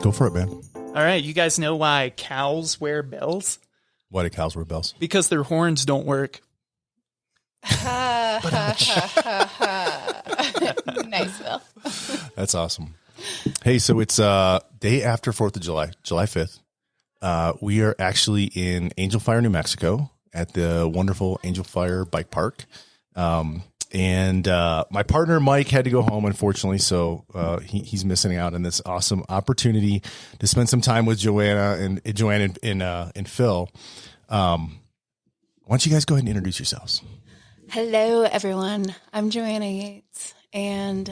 Go for it, man. All right. You guys know why cows wear bells? Why do cows wear bells? Because their horns don't work. Nice, Phil. That's awesome. Hey, so it's day after 4th of July, July 5th. We are actually in Angel Fire, New Mexico at the wonderful Angel Fire Bike Park. And my partner, Mike, had to go home, unfortunately. So he's missing out on this awesome opportunity to spend some time with Joanna and Phil. Why don't you guys go ahead and introduce yourselves? Hello, everyone. I'm Joanna Yates. And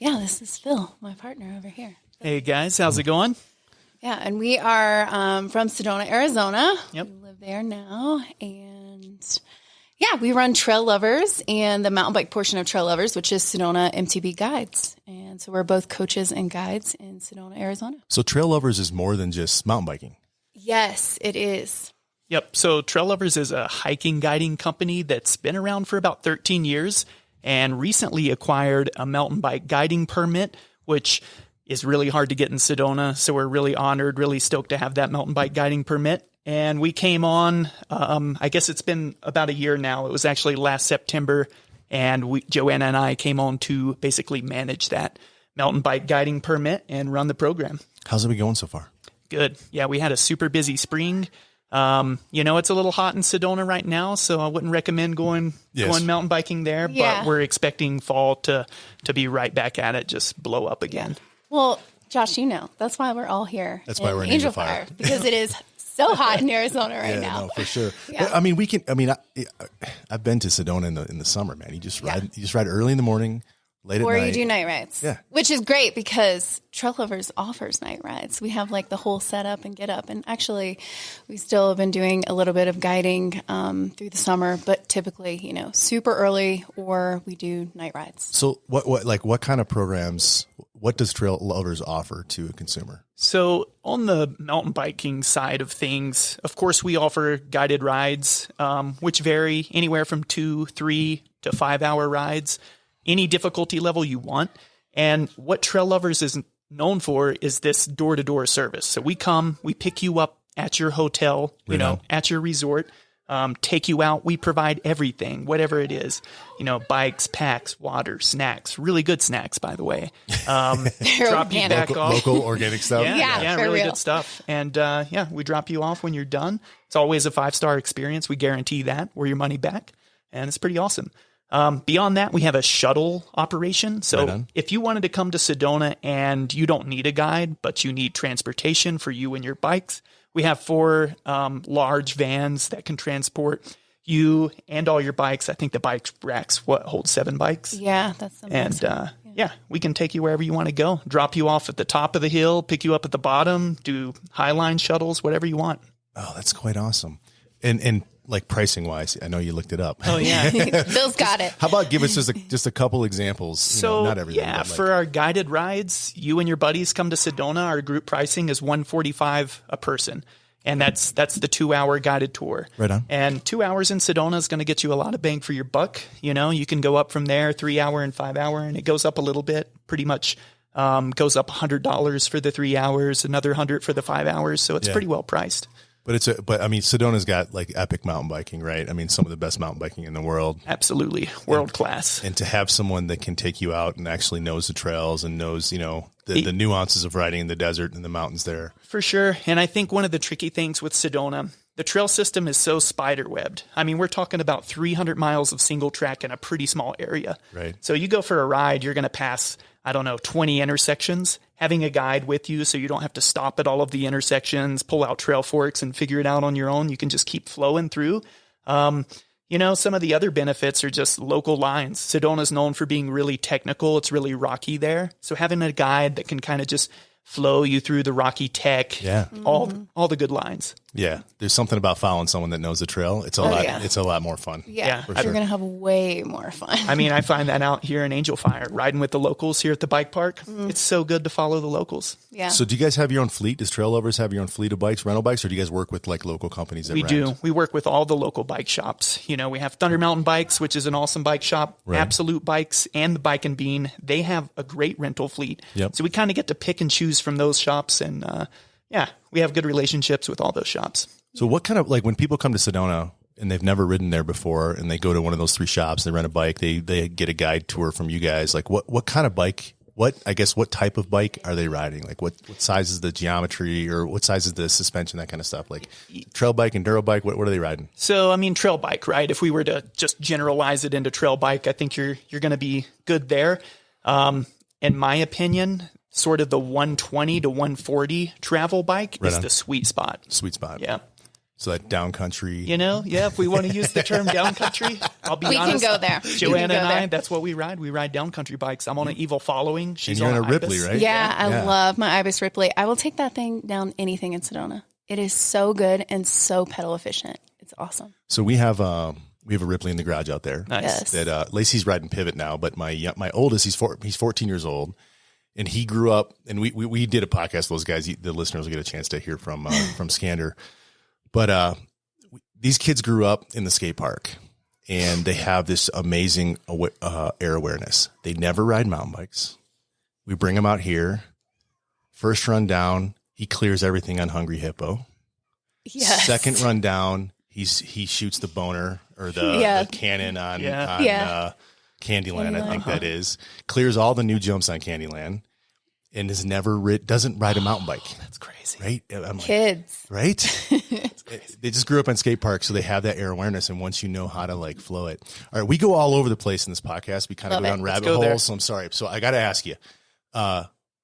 this is Phil, my partner over here. Hey, guys. How's it going? Yeah, and we are from Sedona, Arizona. Yep. We live there now. And we run Trail Lovers and the mountain bike portion of Trail Lovers, which is Sedona MTB Guides. And so we're both coaches and guides in Sedona, Arizona. So Trail Lovers is more than just mountain biking. Yes, it is. Yep. So Trail Lovers is a hiking guiding company that's been around for about 13 years and recently acquired a mountain bike guiding permit, which is really hard to get in Sedona. So we're really honored, really stoked to have that mountain bike guiding permit. And we came on, I guess it's been about a year now. It was actually last September. And Joanna and I came on to basically manage that mountain bike guiding permit and run the program. How's it been going so far? Good. Yeah, we had a super busy spring. It's a little hot in Sedona right now, so I wouldn't recommend going mountain biking there, but we're expecting fall to be right back at it, just blow up again. Well, Josh, that's why we're all here. That's why we're in Angel Fire. Because it is so hot in Arizona right now. No, for sure. Yeah. I mean, I've been to Sedona in the summer, man. You just ride early in the morning, late at night. Or you do night rides. Yeah. Which is great because Trail Lovers offers night rides. We have like the whole setup and get up. And actually, we still have been doing a little bit of guiding through the summer, but typically, super early, or we do night rides. So what kind of programs, what does Trail Lovers offer to a consumer? So on the mountain biking side of things, of course, we offer guided rides, which vary anywhere from 2, 3 to 5 hour rides, any difficulty level you want. And what Trail Lovers is known for is this door-to-door service. So we pick you up at your hotel, at your resort, take you out. We provide everything, whatever it is, bikes, packs, water, snacks, really good snacks, by the way. Drop you back off. Local organic stuff. Yeah, really good stuff. And we drop you off when you're done. It's always a 5-star experience. We guarantee that. We're your money back. And it's pretty awesome. Beyond that, we have a shuttle operation. So if you wanted to come to Sedona and you don't need a guide, but you need transportation for you and your bikes, we have 4 large vans that can transport you and all your bikes. I think the bike racks hold 7 bikes. Yeah, that's the most. And we can take you wherever you want to go, drop you off at the top of the hill, pick you up at the bottom, do Highline shuttles, whatever you want. Oh, that's quite awesome. And like pricing wise, I know you looked it up. Oh yeah. Bill's got it. How about give us just a couple examples? So not everything. Yeah, for our guided rides, you and your buddies come to Sedona. Our group pricing is $145 a person. And that's the 2-hour guided tour. Right on. And 2 hours in Sedona is going to get you a lot of bang for your buck. You can go up from there, 3-hour and 5-hour, and it goes up a little bit, pretty much goes up $100 for the 3 hours, another $100 for the 5 hours. So it's pretty well priced. But Sedona's got like epic mountain biking, right? I mean, some of the best mountain biking in the world. Absolutely. World class. And to have someone that can take you out and actually knows the trails and knows, the nuances of riding in the desert and the mountains there. For sure. And I think one of the tricky things with Sedona, the trail system is so spider-webbed. I mean, we're talking about 300 miles of single track in a pretty small area. Right. So you go for a ride, you're going to pass, 20 intersections. Having a guide with you so you don't have to stop at all of the intersections, pull out trail forks and figure it out on your own. You can just keep flowing through. Some of the other benefits are just local lines. Sedona's known for being really technical. It's really rocky there. So having a guide that can kind of just flow you through the rocky tech, all the good lines. Yeah, there's something about following someone that knows the trail. It's a lot. yeah. It's a lot more fun. Yeah, for you're sure. going to have way more fun. I mean, I find that out here in Angel Fire, riding with the locals here at the bike park. It's so good to follow the locals. Yeah. So, do you guys have your own fleet? Does Trail Lovers have your own fleet of bikes, rental bikes, or do you guys work with like local companies? That We rent? do. We work with all the local bike shops. You know, we have Thunder Mountain Bikes, which is an awesome bike shop. Right. Absolute Bikes and the Bike and Bean. They have a great rental fleet. Yep. So we kind of get to pick and choose from those shops. And we have good relationships with all those shops. So, what kind of like when people come to Sedona and they've never ridden there before, and they go to one of those 3 shops, they rent a bike, they get a guide tour from you guys. Like, what kind of bike? What type of bike are they riding? Like, what size is the geometry, or what size is the suspension, that kind of stuff? Like, trail bike, enduro bike. What are they riding? So, I mean, trail bike, right? If we were to just generalize it into trail bike, I think you're going to be good there. In my opinion, sort of the 120 to 140 travel bike is the sweet spot. Sweet spot. Yeah. So that down country. You know, if we want to use the term down country, I'll be honest. We can go there. Joanna and I, that's what we ride. We ride down country bikes. I'm on an Evil Following. She's and you're on in a Ripley, Ibis. right? Yeah, I love my Ibis Ripley. I will take that thing down anything in Sedona. It is so good and so pedal efficient. It's awesome. So we have a Ripley in the garage out there. Nice. Yes. That Lacey's riding Pivot now, but my oldest, he's 14 years old, and he grew up. And we did a podcast with those guys. The listeners will get a chance to hear from Scander, but these kids grew up in the skate park, and they have this amazing air awareness. They never ride mountain bikes. We bring them out here. First run down, he clears everything on Hungry Hippo. Yes. Second run down, he shoots the boner or the cannon on Candyland, I think that is. Clears all the new jumps on Candyland, and has never doesn't ride a mountain bike. That's crazy. Right? I'm Kids. like, right? They just grew up on skate parks, so they have that air awareness, and once you know how to like flow it. All right, we go all over the place in this podcast. We kind of go down rabbit holes, so I'm sorry. So I got to ask you,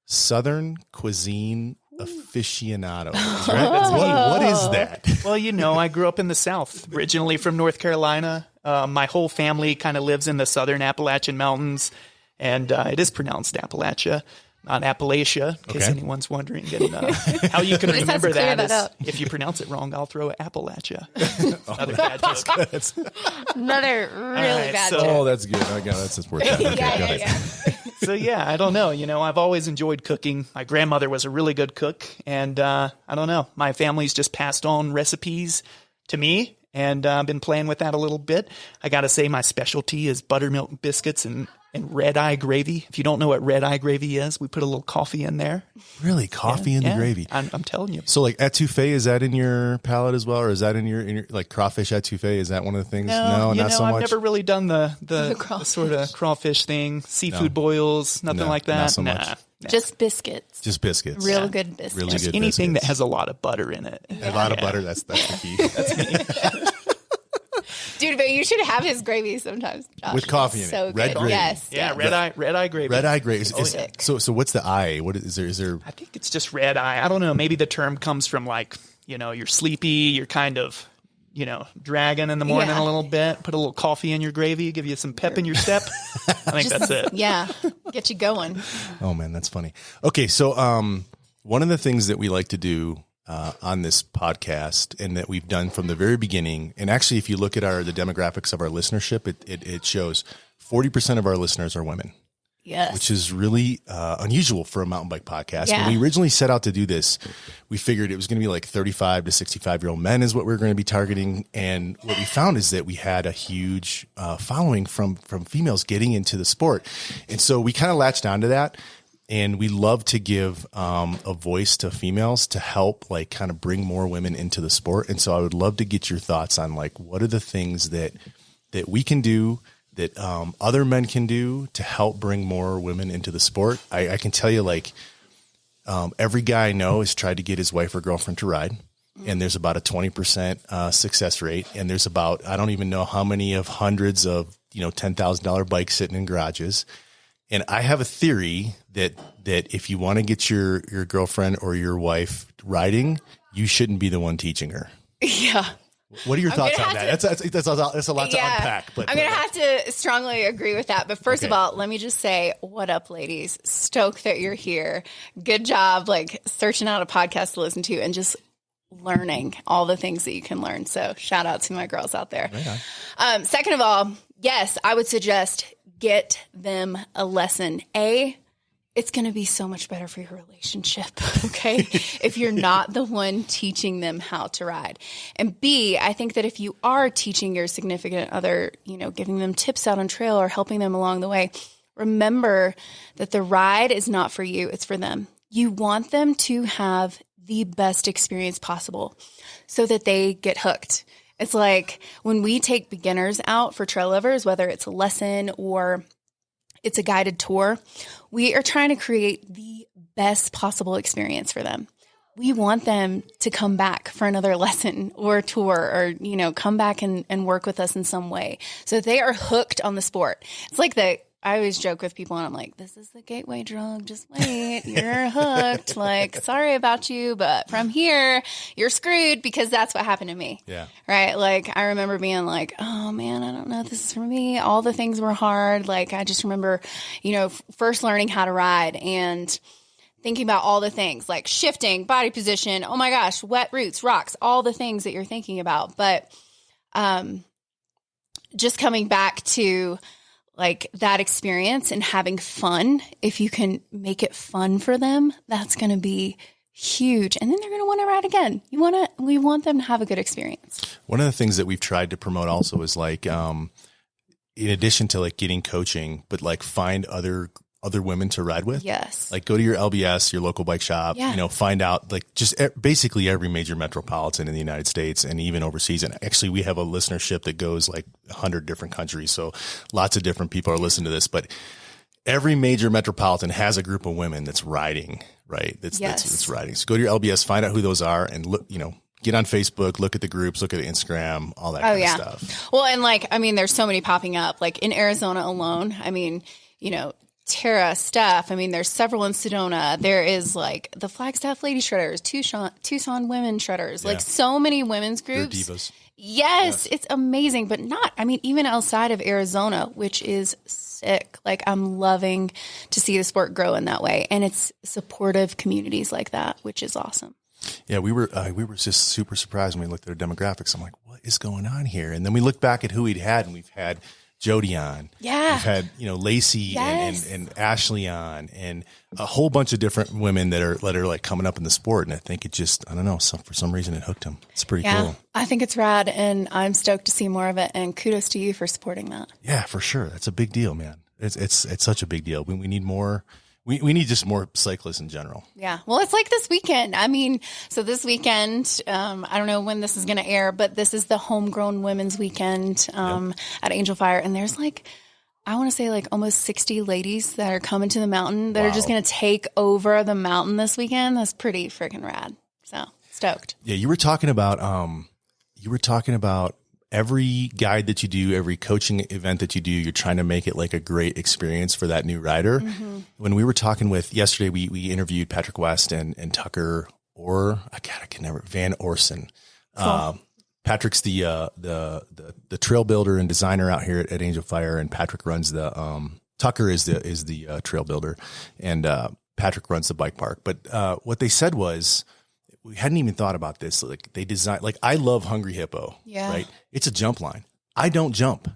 Southern cuisine aficionado, right? What is that? Well, you know, I grew up in the South, originally from North Carolina. My whole family kind of lives in the Southern Appalachian Mountains, and it is pronounced Appalachia, not Appalachia, in case anyone's wondering. And, how you can remember that is if you pronounce it wrong, I'll throw Appalachia. Another bad joke. Another really bad joke. Oh, that's good. I got that's worth it. Okay, go ahead. So, yeah, I don't know. You know, I've always enjoyed cooking. My grandmother was a really good cook. And I don't know. My family's just passed on recipes to me. And I've been playing with that a little bit. I got to say my specialty is buttermilk biscuits and red eye gravy. If you don't know what red eye gravy is, we put a little coffee in there. Really? Coffee in the gravy? I'm telling you. So like etouffee, is that in your palate as well? Or is that in your like crawfish etouffee? Is that one of the things? No, not so much. I've never really done the sort of crawfish thing, seafood boils, nothing like that. Not so much. Just biscuits. Just biscuits. Real good biscuits. Really Just good anything biscuits. that has a lot of butter in it. A lot of butter, that's the key. Dude, but you should have his gravy sometimes, Josh. With coffee in it. So Red good. gravy. Yes. Yeah, yes. red eye gravy. Red eye gravy. sick. So what's the eye? What is there? I think it's just red eye. I don't know. Maybe the term comes from like, you know, you're sleepy, you're kind of, you know, dragging in the morning a little bit, put a little coffee in your gravy, give you some pep in your step. I think that's it. Yeah. Get you going. Oh man, that's funny. Okay. So, one of the things that we like to do, on this podcast, and that we've done from the very beginning, and actually, if you look at the demographics of our listenership, it shows 40% of our listeners are women. Yes. Which is really unusual for a mountain bike podcast. Yeah. When we originally set out to do this, we figured it was going to be like 35 to 65-year-old men is what we were going to be targeting. And what we found is that we had a huge following from females getting into the sport. And so we kind of latched onto that. And we love to give a voice to females to help like kind of bring more women into the sport. And so I would love to get your thoughts on like, what are the things that we can do, that other men can do to help bring more women into the sport. I can tell you like every guy I know has tried to get his wife or girlfriend to ride. And there's about a 20% success rate. And there's about, I don't even know how many of hundreds of, $10,000 bikes sitting in garages. And I have a theory that if you want to get your girlfriend or your wife riding, you shouldn't be the one teaching her. Yeah. What are your thoughts on that? That's a lot to unpack. But I'm going to have to strongly agree with that. But first of all, let me just say, what up, ladies? Stoked that you're here. Good job, like searching out a podcast to listen to and just learning all the things that you can learn. So shout out to my girls out there. Second of all, yes, I would suggest get them a lesson. It's going to be so much better for your relationship, okay, if you're not the one teaching them how to ride. And B, I think that if you are teaching your significant other, giving them tips out on trail or helping them along the way, remember that the ride is not for you, it's for them. You want them to have the best experience possible so that they get hooked. It's like when we take beginners out for trail lovers, whether it's a lesson or it's a guided tour, we are trying to create the best possible experience for them. We want them to come back for another lesson or tour or, come back and work with us in some way. So they are hooked on the sport. It's like I always joke with people and I'm like, this is the gateway drug. Just wait. You're hooked. Like, sorry about you, but from here, you're screwed because that's what happened to me. Yeah. Right. Like, I remember being like, oh man, I don't know if this is for me. All the things were hard. Like, I just remember, first learning how to ride and thinking about all the things like shifting, body position. Oh my gosh, wet roots, rocks, all the things that you're thinking about. But just coming back to like that experience and having fun, if you can make it fun for them, that's going to be huge. And then they're going to want to ride again. We want them to have a good experience. One of the things that we've tried to promote also is like, in addition to like getting coaching, but like find other women to ride with. Yes. Like go to your LBS, your local bike shop, find out like just basically every major metropolitan in the United States and even overseas. And actually we have a listenership that goes like 100 different countries. So lots of different people are listening to this, but every major metropolitan has a group of women that's riding, right? That's riding. So go to your LBS, find out who those are and look, get on Facebook, look at the groups, look at Instagram, all that kind of stuff. Well, and there's so many popping up, like in Arizona alone. Tara, Steph, there's several in Sedona. There is like the Flagstaff Lady Shredders, Tucson Women Shredders, like so many women's groups. They're divas. Yes, it's amazing, but even outside of Arizona, which is sick. Like I'm loving to see the sport grow in that way. And it's supportive communities like that, which is awesome. Yeah, we were just super surprised when we looked at our demographics. I'm like, what is going on here? And then we looked back at who we'd had, and we've had Jody on. Yeah. We've had, Lacey and Ashley on and a whole bunch of different women that are like coming up in the sport. And I think it just, I don't know, for some reason it hooked them. It's pretty cool. I think it's rad and I'm stoked to see more of it. And kudos to you for supporting that. Yeah, for sure. That's a big deal, man. It's such a big deal. We need more. We need just more cyclists in general. Yeah. Well, it's like this weekend. So this weekend, I don't know when this is going to air, but this is the homegrown women's weekend at Angel Fire. And there's I want to say almost 60 ladies that are coming to the mountain that are just going to take over the mountain this weekend. That's pretty freaking rad. So stoked. Yeah. You were talking about every guide that you do, every coaching event that you do, you're trying to make it like a great experience for that new rider. Mm-hmm. When we were talking yesterday, we interviewed Patrick West and Tucker Van Orson. Cool. Patrick's the trail builder and designer out here at Angel Fire, and Patrick runs Tucker is the trail builder, and Patrick runs the bike park. But what they said was, we hadn't even thought about this. Like they design, I love Hungry Hippo, right? It's a jump line. I don't jump.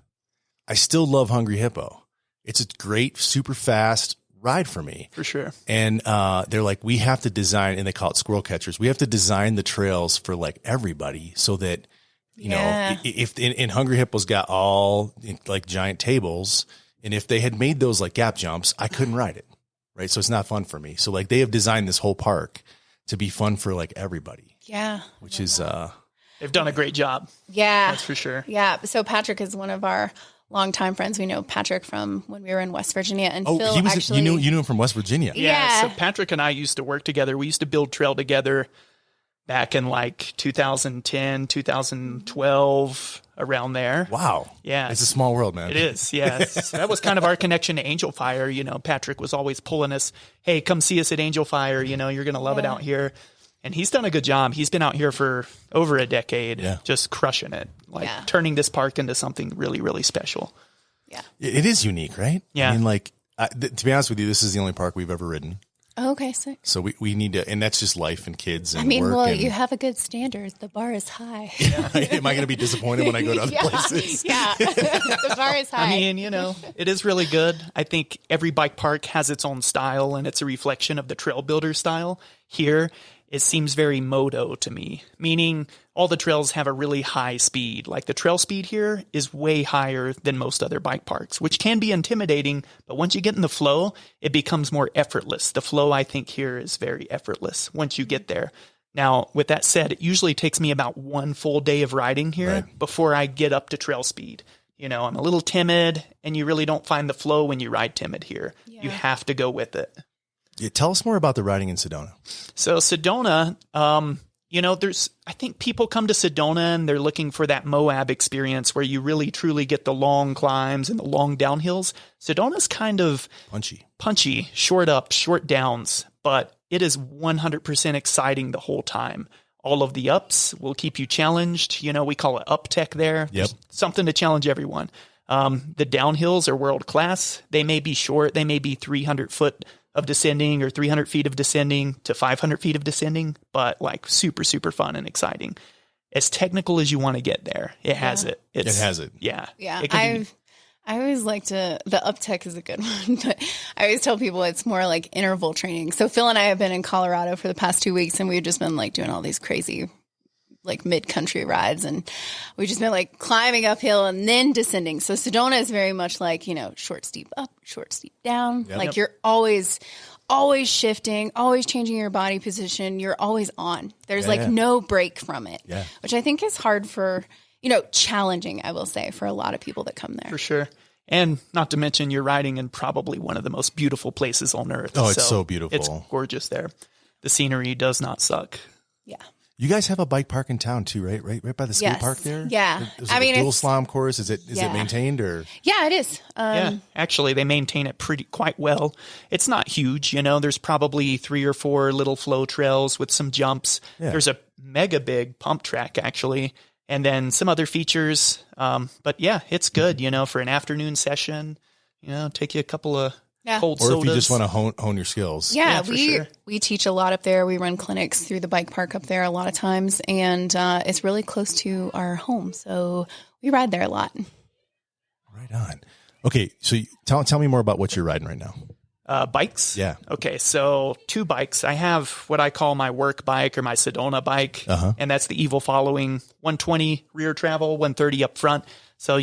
I still love Hungry Hippo. It's a great, super fast ride for me. For sure. And they're like, we have to design, and they call it squirrel catchers. We have to design the trails for everybody so that, if in Hungry Hippo's got all giant tables, and if they had made those gap jumps, I couldn't ride it, right? So it's not fun for me. So they have designed this whole park to be fun for everybody. Yeah. Which is, they've done a great job. Yeah. That's for sure. Yeah. So Patrick is one of our longtime friends. We know Patrick from when we were in West Virginia, and Phil he was, actually, you knew him from West Virginia. Yeah. So Patrick and I used to work together. We used to build trail together back in 2010, 2012, around there. Wow. Yeah. It's a small world, man. It is. Yeah. So that was kind of our connection to Angel Fire. Patrick was always pulling us, hey, come see us at Angel Fire. You're going to love it out here. And he's done a good job. He's been out here for over a decade, just crushing it, turning this park into something really, really special. Yeah. It is unique, right? Yeah. I mean, to be honest with you, this is the only park we've ever ridden. Oh, okay, sick. So we need to, and that's just life and kids and I mean, work. well, and, you have a good standard. The bar is high. Am I going to be disappointed when I go to other places? Yeah, the bar is high. I mean, it is really good. I think every bike park has its own style, and it's a reflection of the trail builder style. Here, it seems very moto to me, meaning all the trails have a really high speed. Like the trail speed here is way higher than most other bike parks, which can be intimidating. But once you get in the flow, it becomes more effortless. The flow, I think, here is very effortless once you get there. Now, with that said, it usually takes me about 1 full day of riding here before I get up to trail speed. I'm a little timid, and you really don't find the flow when you ride timid here. Yeah. You have to go with it. Yeah, tell us more about the riding in Sedona. So Sedona, I think people come to Sedona and they're looking for that Moab experience where you really truly get the long climbs and the long downhills. Sedona's kind of punchy, short ups, short downs, but it is 100% exciting the whole time. All of the ups will keep you challenged. We call it up tech there. Yep. Something to challenge everyone. The downhills are world class. They may be short. They may be 300 foot of descending or 300 feet of descending to 500 feet of descending, but like super, super fun and exciting. As technical as you want to get there, it has it. It has it. Yeah. Yeah. I always like the up tech is a good one, but I always tell people it's more like interval training. So Phil and I have been in Colorado for the past 2 weeks, and we've just been like doing all these crazy like mid-country rides, and we've just been like climbing uphill and then descending. So Sedona is very much like, short, steep up, short, steep down. Yep. Like you're always shifting, always changing your body position. You're always on. There's no break from it, which I think is hard for, challenging, I will say, for a lot of people that come there. For sure. And not to mention you're riding in probably one of the most beautiful places on earth. Oh, it's so beautiful. It's gorgeous there. The scenery does not suck. Yeah. You guys have a bike park in town too, right? Right by the skate park there? Yeah. There's a dual slalom course. Is it maintained or? Yeah, it is. Actually they maintain it quite well. It's not huge, there's probably 3 or 4 little flow trails with some jumps. Yeah. There's a mega big pump track actually, and then some other features. But yeah, it's good, for an afternoon session, take you a couple of cold sodas. Or if you just want to hone your skills. Yeah, we teach a lot up there. We run clinics through the bike park up there a lot of times, and it's really close to our home, so we ride there a lot. Right on. Okay, so tell me more about what you're riding right now. Bikes? Yeah. Okay, so 2 bikes. I have what I call my work bike or my Sedona bike, and that's the Evil Following 120 rear travel, 130 up front. So,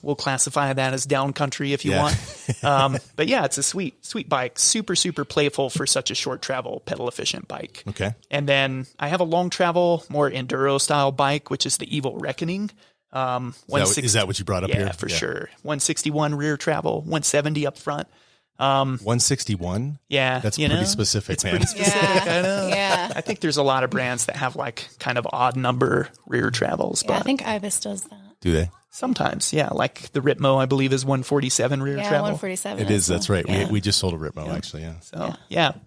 we'll classify that as down country if you want. But yeah, it's a sweet bike. Super, super playful for such a short travel, pedal efficient bike. Okay. And then I have a long travel, more enduro style bike, which is the Evil Reckoning. Is that what you brought up here? Yeah, for sure. 161 rear travel, 170 up front. 161? Yeah. That's pretty specific, it's man. Pretty specific, yeah. I know. Yeah. I think there's a lot of brands that have like kind of odd number rear travels. Yeah, I think Ibis does that. Do they? Sometimes, yeah. Like the Ritmo, I believe, is 147 rear travel. 147. It is. That's right. Yeah. We just sold a Ritmo, actually. Yeah. So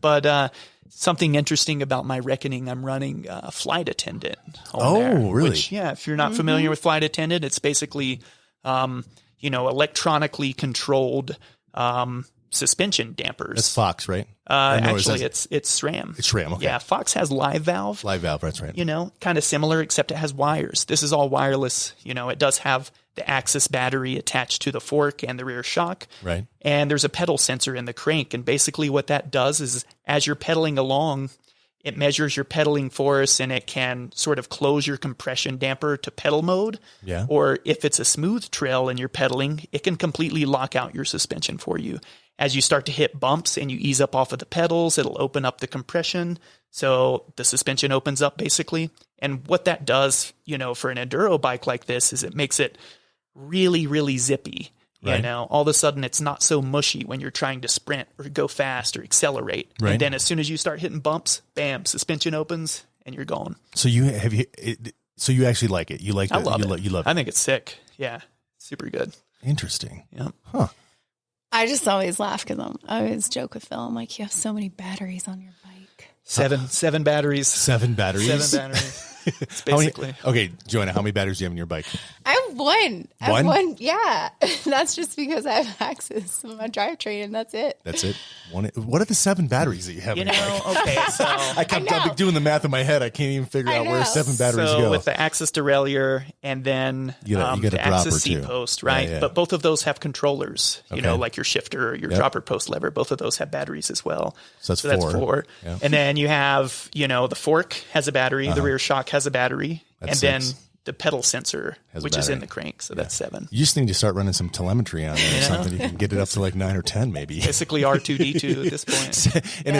but something interesting about my Reckoning, I'm running a flight attendant. Really? Which, if you're not familiar with flight attendant, it's basically, electronically controlled suspension dampers. That's Fox, right? Actually, it's SRAM. It's SRAM. Okay. Yeah, Fox has live valve. Live valve, that's right. Kind of similar, except it has wires. This is all wireless. It does have the Axis battery attached to the fork and the rear shock. Right. And there's a pedal sensor in the crank. And basically what that does is as you're pedaling along, it measures your pedaling force and it can sort of close your compression damper to pedal mode. Yeah. Or if it's a smooth trail and you're pedaling, it can completely lock out your suspension for you. As you start to hit bumps and you ease up off of the pedals, it'll open up the compression. So the suspension opens up basically. And what that does, for an enduro bike like this is it makes it really, really zippy. Right. All of a sudden it's not so mushy when you're trying to sprint or go fast or accelerate. Right. And then as soon as you start hitting bumps, bam, suspension opens and you're going. So so you actually like it. You like I love it. You love it. I think it's sick. Yeah. Super good. Interesting. Yeah. Huh. I just always laugh because I always joke with Phil. I'm like, you have so many batteries on your bike. Seven batteries. 7 batteries. 7 batteries. It's basically. Okay, Joanna, how many batteries do you have in your bike? I have I've won. I've won. Yeah. That's just because I have access to my drivetrain, and that's it. That's it. What are the 7 batteries that you have? Okay, so I'm doing the math in my head. I can't even figure out where 7 batteries go. With the access derailleur and then you get the a access seat post, right? Yeah. But both of those have controllers, like your shifter, your dropper post lever. Both of those have batteries as well. So that's 4. Yeah. And then you have, the fork has a battery, the rear shock has a battery, That's and 6. then the pedal sensor, which is in the crank. So that's 7. You just need to start running some telemetry on there or something. You can get it up to like 9 or 10 maybe. Basically R2D2 at this point. And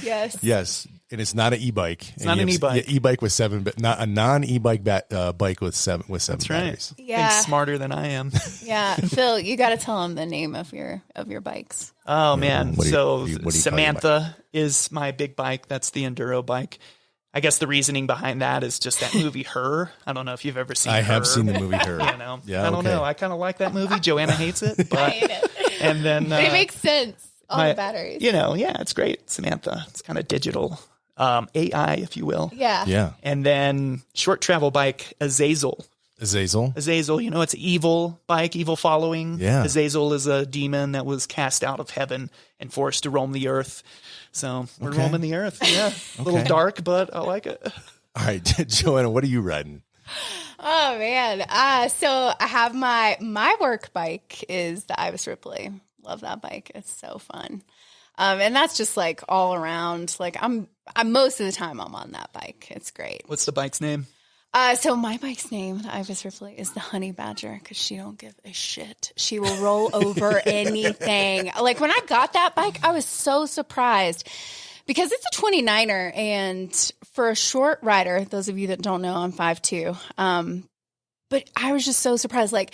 Yes. Yes. And it's not an e-bike. It's not an e-bike. Yeah, e-bike with 7, but not a non-e-bike bike with 7 That's batteries. Right. Yeah. Think smarter than I am. Yeah. Phil, you got to tell them the name of your bikes. Oh man. Samantha is my big bike. That's the enduro bike. I guess the reasoning behind that is just that movie Her. I don't know if you've ever seen Her. I have seen the movie Her. Yeah, I don't know. I kind of like that movie. Joanna hates it. But, I hate it. And then but it makes sense. All the batteries. It's great. Samantha. It's kind of digital AI, if you will. Yeah. Yeah. And then short travel bike, Azazel. Azazel, it's an evil bike, evil following. Yeah. Azazel is a demon that was cast out of heaven and forced to roam the earth. So we're roaming the earth. Yeah. A little dark, but I like it. All right. Joanna, what are you riding? Oh man. So I have my work bike is the Ibis Ripley. Love that bike. It's so fun. And that's just like all around. Like I'm most of the time I'm on that bike. It's great. What's the bike's name? So my bike's name, the Ibis Ripley, is the Honey Badger because she don't give a shit. She will roll over anything. Like when I got that bike, I was so surprised because it's a 29er, and for a short rider, those of you that don't know, I'm 5'2". But I was just so surprised. Like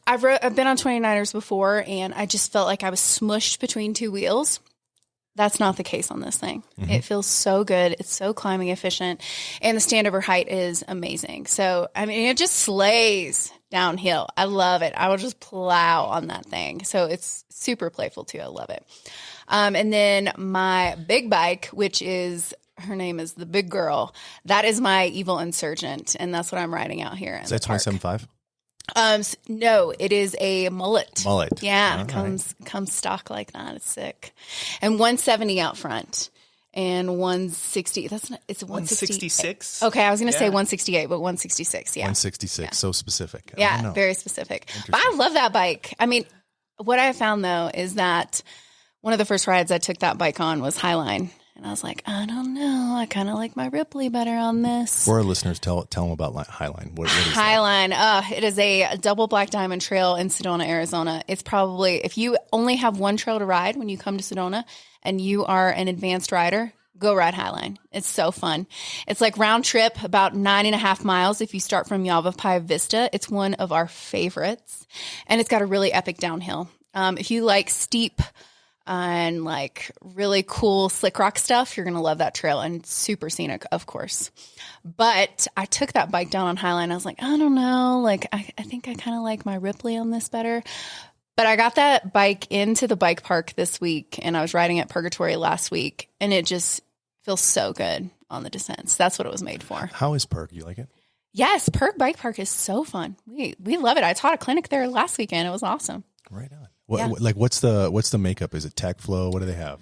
I've been on 29ers before, and I just felt like I was smushed between 2 wheels. That's not the case on this thing. Mm-hmm. It feels so good. It's so climbing efficient. And the standover height is amazing. So, I mean, it just slays downhill. I love it. I will just plow on that thing. So it's super playful too. I love it. And then my big bike, which is, her name is the Big Girl. That is my Evil Insurgent. And that's what I'm riding out here. Is that 27.5? No, it is a mullet. Mullet. Yeah, comes stock like that. It's sick. And 170 out front and 160. That's not, it's 166. Okay, I was going to say 168, but 166. Yeah. 166. Yeah. So specific. Yeah, very specific. But I love that bike. I mean, what I found though is that one of the first rides I took that bike on was Highline. And I was like, I don't know. I kind of like my Ripley better on this. For our listeners, tell them about Highline. What is Highline? It is a double black diamond trail in Sedona, Arizona. It's probably, if you only have one trail to ride when you come to Sedona and you are an advanced rider, go ride Highline. It's so fun. It's like round trip, about 9.5 miles if you start from Yavapai Vista. It's one of our favorites. And it's got a really epic downhill. If you like steep and like really cool slick rock stuff, you're going to love that trail, and it's super scenic, of course. But I took that bike down on Highline. I was like, I don't know. Like, I think I kind of like my Ripley on this better. But I got that bike into the bike park this week, and I was riding at Purgatory last week, and it just feels so good on the descents. That's what it was made for. How is Perg? You like it? Yes, Perg Bike Park is so fun. We love it. I taught a clinic there last weekend. It was awesome. Right on. What's the makeup? Is it tech flow? What do they have?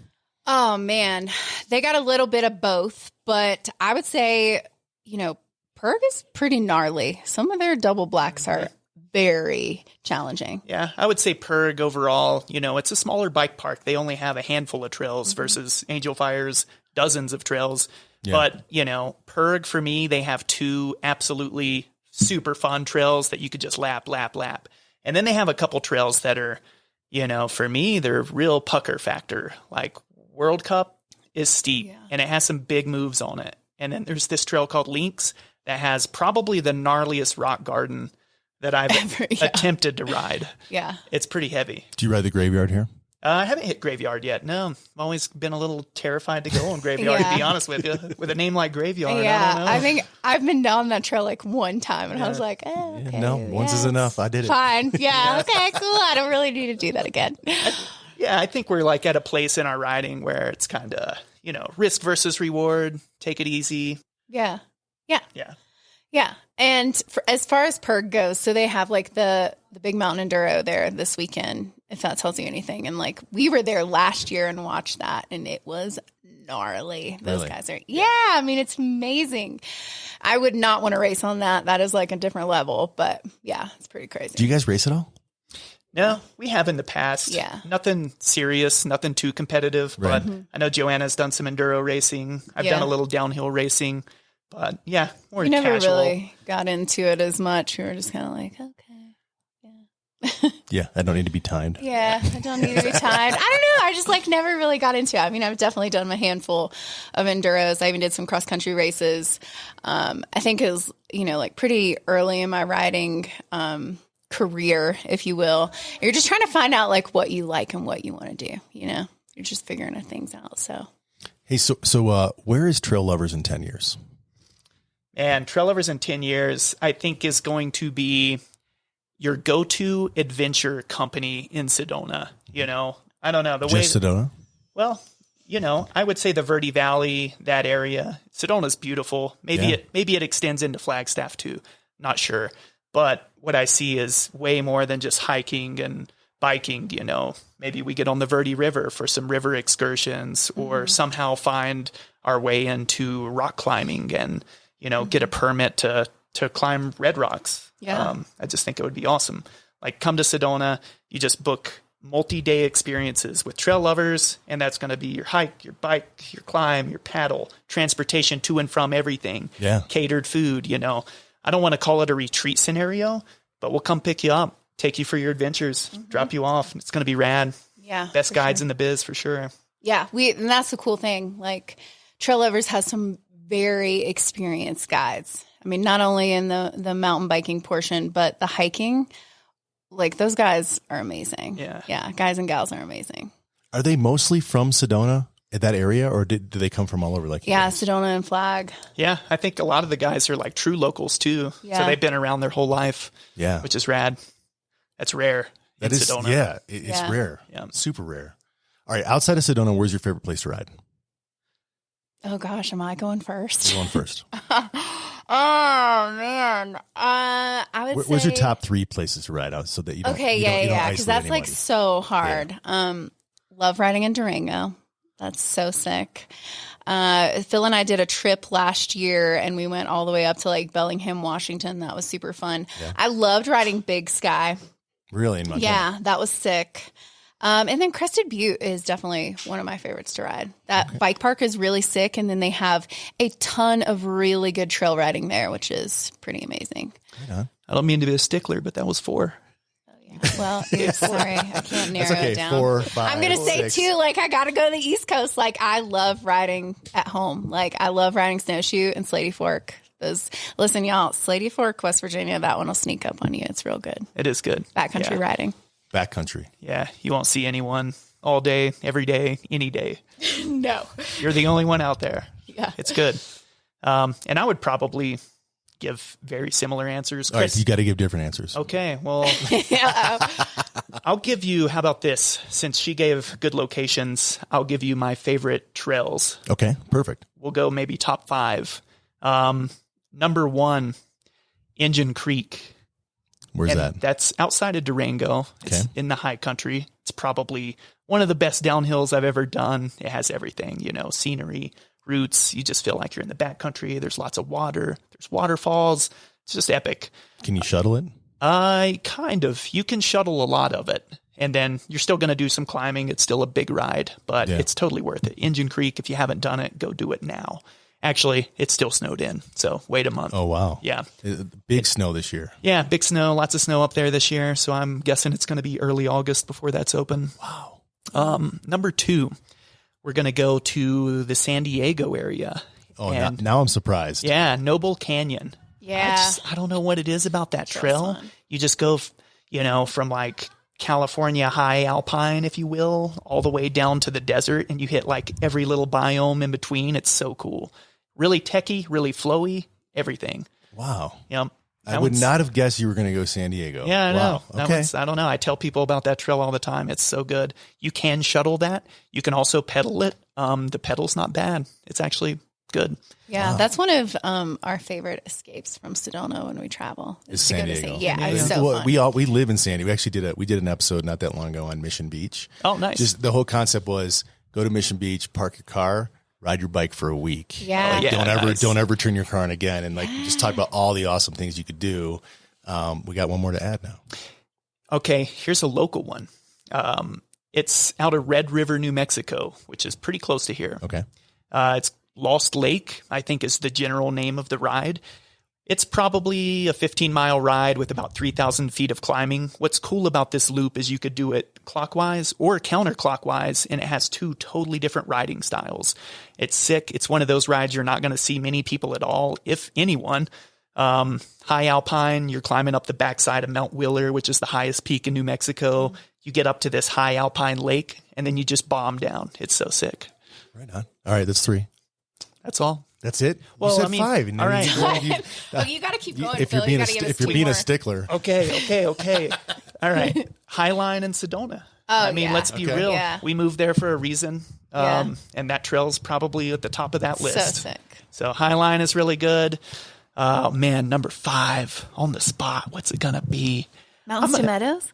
Oh man, they got a little bit of both, but I would say, Perg is pretty gnarly. Some of their double blacks are very challenging. Yeah, I would say Perg overall, it's a smaller bike park. They only have a handful of trails versus Angel Fire's dozens of trails. Yeah. But, Perg for me, they have 2 absolutely super fun trails that you could just lap. And then they have a couple trails that are, for me, they're real pucker factor. Like World Cup is steep and it has some big moves on it. And then there's this trail called Lynx that has probably the gnarliest rock garden that I've attempted to ride. Yeah. It's pretty heavy. Do you ride the Graveyard here? I haven't hit Graveyard yet. No, I've always been a little terrified to go on Graveyard, to be honest with you. With a name like Graveyard, I don't know. I think I've been down that trail like one time, and I was like, okay. No, once is enough. I did it. Fine. Yeah, okay, cool. I don't really need to do that again. I think we're like at a place in our riding where it's kind of, risk versus reward. Take it easy. Yeah. Yeah. And as far as PERG goes, so they have like the Big Mountain Enduro there this weekend, if that tells you anything. And like we were there last year and watched that, and it was gnarly. Those guys are, I mean, it's amazing. I would not want to race on that. That is like a different level, but yeah, it's pretty crazy. Do you guys race at all? No, we have in the past. Yeah. Nothing serious, nothing too competitive, but I know Joanna's done some enduro racing. I've done a little downhill racing, but yeah, more we never casual. really got into it as much. We were just kind of like, okay. Yeah, I don't need to be timed. Yeah, I don't need to be timed. I don't know. I just like never really got into it. I mean, I've definitely done a handful of enduros. I even did some cross country races. I think it was, like pretty early in my riding career, if you will. You're just trying to find out like what you like and what you want to do. You're just figuring things out. So, hey, so where is Trail Lovers in 10 years? And Trail Lovers in 10 years, I think, is going to be your go-to adventure company in Sedona. I don't know. Sedona? Well, I would say the Verde Valley, that area. Sedona's beautiful. Maybe it extends into Flagstaff too. Not sure. But what I see is way more than just hiking and biking. Maybe we get on the Verde River for some river excursions, or somehow find our way into rock climbing and, get a permit to climb red rocks. Yeah. I just think it would be awesome. Like, come to Sedona, you just book multi-day experiences with Trail Lovers, and that's going to be your hike, your bike, your climb, your paddle, transportation to and from everything. Yeah. Catered food, I don't want to call it a retreat scenario, but we'll come pick you up, take you for your adventures, drop you off. It's going to be rad. Yeah. Best guides in the biz for sure. Yeah. And that's the cool thing. Like, Trail Lovers has some very experienced guides. I mean, not only in the mountain biking portion, but the hiking. Like, those guys are amazing. Yeah. Yeah. Guys and gals are amazing. Are they mostly from Sedona, at that area, or do they come from all over? Like, Sedona and Flag. Yeah. I think a lot of the guys are like true locals too. Yeah. So they've been around their whole life. Yeah. Which is rad. That's rare. That is, Sedona. yeah. It's rare. Yeah. Super rare. All right. Outside of Sedona, where's your favorite place to ride? Oh gosh, am I going first? You're going first. Oh man, I would say. Where's your top 3 places to ride out so that you don't? Okay, you don't because isolate that's anybody. like so hard. Yeah. Love riding in Durango. That's so sick. Phil and I did a trip last year, and we went all the way up to like Bellingham, Washington. That was super fun. Yeah. I loved riding Big Sky. Really, in Montana? Yeah, that was sick. And then Crested Butte is definitely one of my favorites to ride. That bike park is really sick, and then they have a ton of really good trail riding there, which is pretty amazing. Yeah. I don't mean to be a stickler, but that was 4. Oh, yeah. Well, sorry, I can't narrow That's okay. it down. 4, 5, I'm gonna say 6. too, like, I gotta go to the East Coast. Like, I love riding at home. Like, I love riding snowshoe and Slady Fork. Listen, y'all, Slady Fork, West Virginia, that one will sneak up on you. It's real good. It is good. Backcountry riding. Backcountry. Yeah, you won't see anyone all day, every day, any day. No. You're the only one out there. Yeah. It's good. And I would probably give very similar answers. All right, you got to give different answers. Okay, well, I'll give you, how about this? Since she gave good locations, I'll give you my favorite trails. Okay, perfect. We'll go maybe top 5. Number 1, Engine Creek. Where's and that? That's outside of Durango. It's in the high country. It's probably one of the best downhills I've ever done. It has everything, scenery, routes. You just feel like you're in the backcountry. There's lots of water. There's waterfalls. It's just epic. Can you shuttle it? Kind of. You can shuttle a lot of it. And then you're still going to do some climbing. It's still a big ride, but it's totally worth it. Engine Creek, if you haven't done it, go do it now. Actually, it's still snowed in, so wait a month. Oh, wow. Yeah. Big snow this year. Yeah, big snow, lots of snow up there this year, so I'm guessing it's going to be early August before that's open. Wow. Number 2, we're going to go to the San Diego area. Oh, now I'm surprised. Yeah, Noble Canyon. Yeah. I don't know what it is about that trail. You just go, from like California high alpine, if you will, all the way down to the desert, and you hit like every little biome in between. It's so cool. Really techy, really flowy, everything. Wow. Yep. I would not have guessed you were going to go San Diego. Yeah, I know. Wow. Okay. I don't know. I tell people about that trail all the time. It's so good. You can shuttle that. You can also pedal it. The pedal's not bad. It's actually Good. Yeah, that's one of our favorite escapes from Sedona when we travel. Is San Diego. Yeah, it's so fun. We live in San Diego. We actually did an episode not that long ago on Mission Beach. Oh, nice. Just the whole concept was go to Mission Beach, park your car, ride your bike for a week. Yeah. Don't ever turn your car on again. And like just talk about all the awesome things you could do. We got one more to add now. Okay, here's a local one. It's out of Red River, New Mexico, which is pretty close to here. Okay. It's Lost Lake, I think is the general name of the ride. It's probably a 15-mile ride with about 3,000 feet of climbing. What's cool about this loop is you could do it clockwise or counterclockwise, and it has 2 totally different riding styles. It's sick. It's one of those rides you're not going to see many people at all, if anyone. High alpine, you're climbing up the backside of Mount Wheeler, which is the highest peak in New Mexico. You get up to this high alpine lake, and then you just bomb down. It's so sick. Right on. All right, that's 3. That's all. That's it? Well, you said I mean, 5. And all right. Well, you got to keep going, if Phil. you're being, You gotta give us if you're 3 being more. a stickler. Okay. All right. Highline in Sedona. Let's be real. Yeah. We moved there for a reason. Yeah. And that trail's probably at the top of that list. So sick. So Highline is really good. Man, number 5 on the spot. What's it going to be? Mountains to Meadows?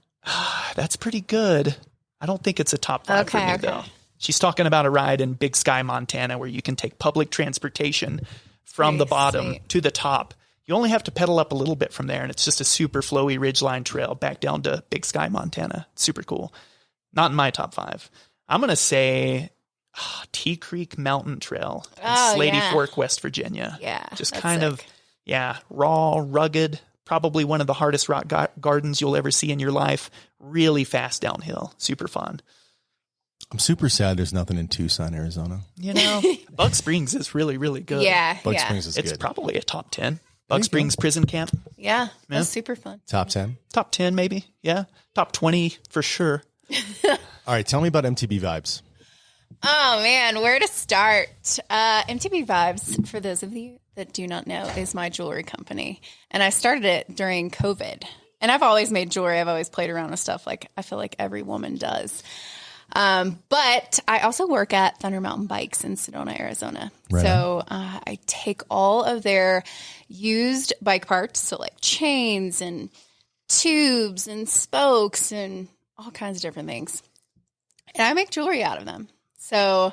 That's pretty good. I don't think it's a top 5 for me, though. She's talking about a ride in Big Sky, Montana, where you can take public transportation from the bottom to the top. You only have to pedal up a little bit from there, and it's just a super flowy ridgeline trail back down to Big Sky, Montana. Super cool. Not in my top 5. I'm going to say Tea Creek Mountain Trail in Slady Fork, West Virginia. Yeah. Just kind of, raw, rugged, probably one of the hardest rock gardens you'll ever see in your life. Really fast downhill. Super fun. I'm super sad there's nothing in Tucson, Arizona. Bug Springs is really, really good. Yeah. Bug Springs is It's good. probably a top 10. Bug Springs Prison Camp. Yeah. That's super fun. Top 10. Top 10, maybe. Yeah. Top 20 for sure. All right, tell me about MTB Vibes. Oh, man, where to start? MTB Vibes, for those of you that do not know, is my jewelry company. And I started it during COVID. And I've always made jewelry. I've always played around with stuff like I feel like every woman does. But I also work at Thunder Mountain Bikes in Sedona, Arizona. Right. So I take all of their used bike parts, so like chains and tubes and spokes and all kinds of different things. And I make jewelry out of them. So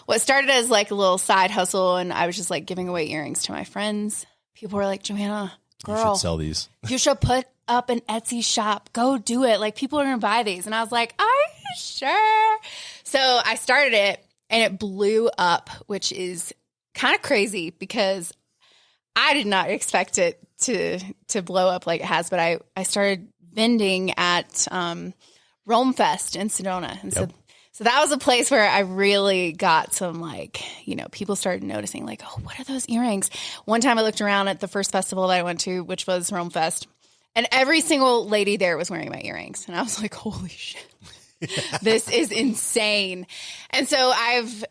what started as like a little side hustle, and I was just like giving away earrings to my friends. People were like, Joanna, girl, You should sell these. you should put up an Etsy shop. Go do it. Like, people are going to buy these. And I was like, are you sure? So I started it, and it blew up, which is kind of crazy because I did not expect it to blow up like it has. But I started vending at Rome Fest in Sedona. And so that was a place where I really got some, like, people started noticing, like, oh, what are those earrings? One time I looked around at the first festival that I went to, which was Rome Fest, and every single lady there was wearing my earrings. And I was like, holy shit, this is insane. And so I've,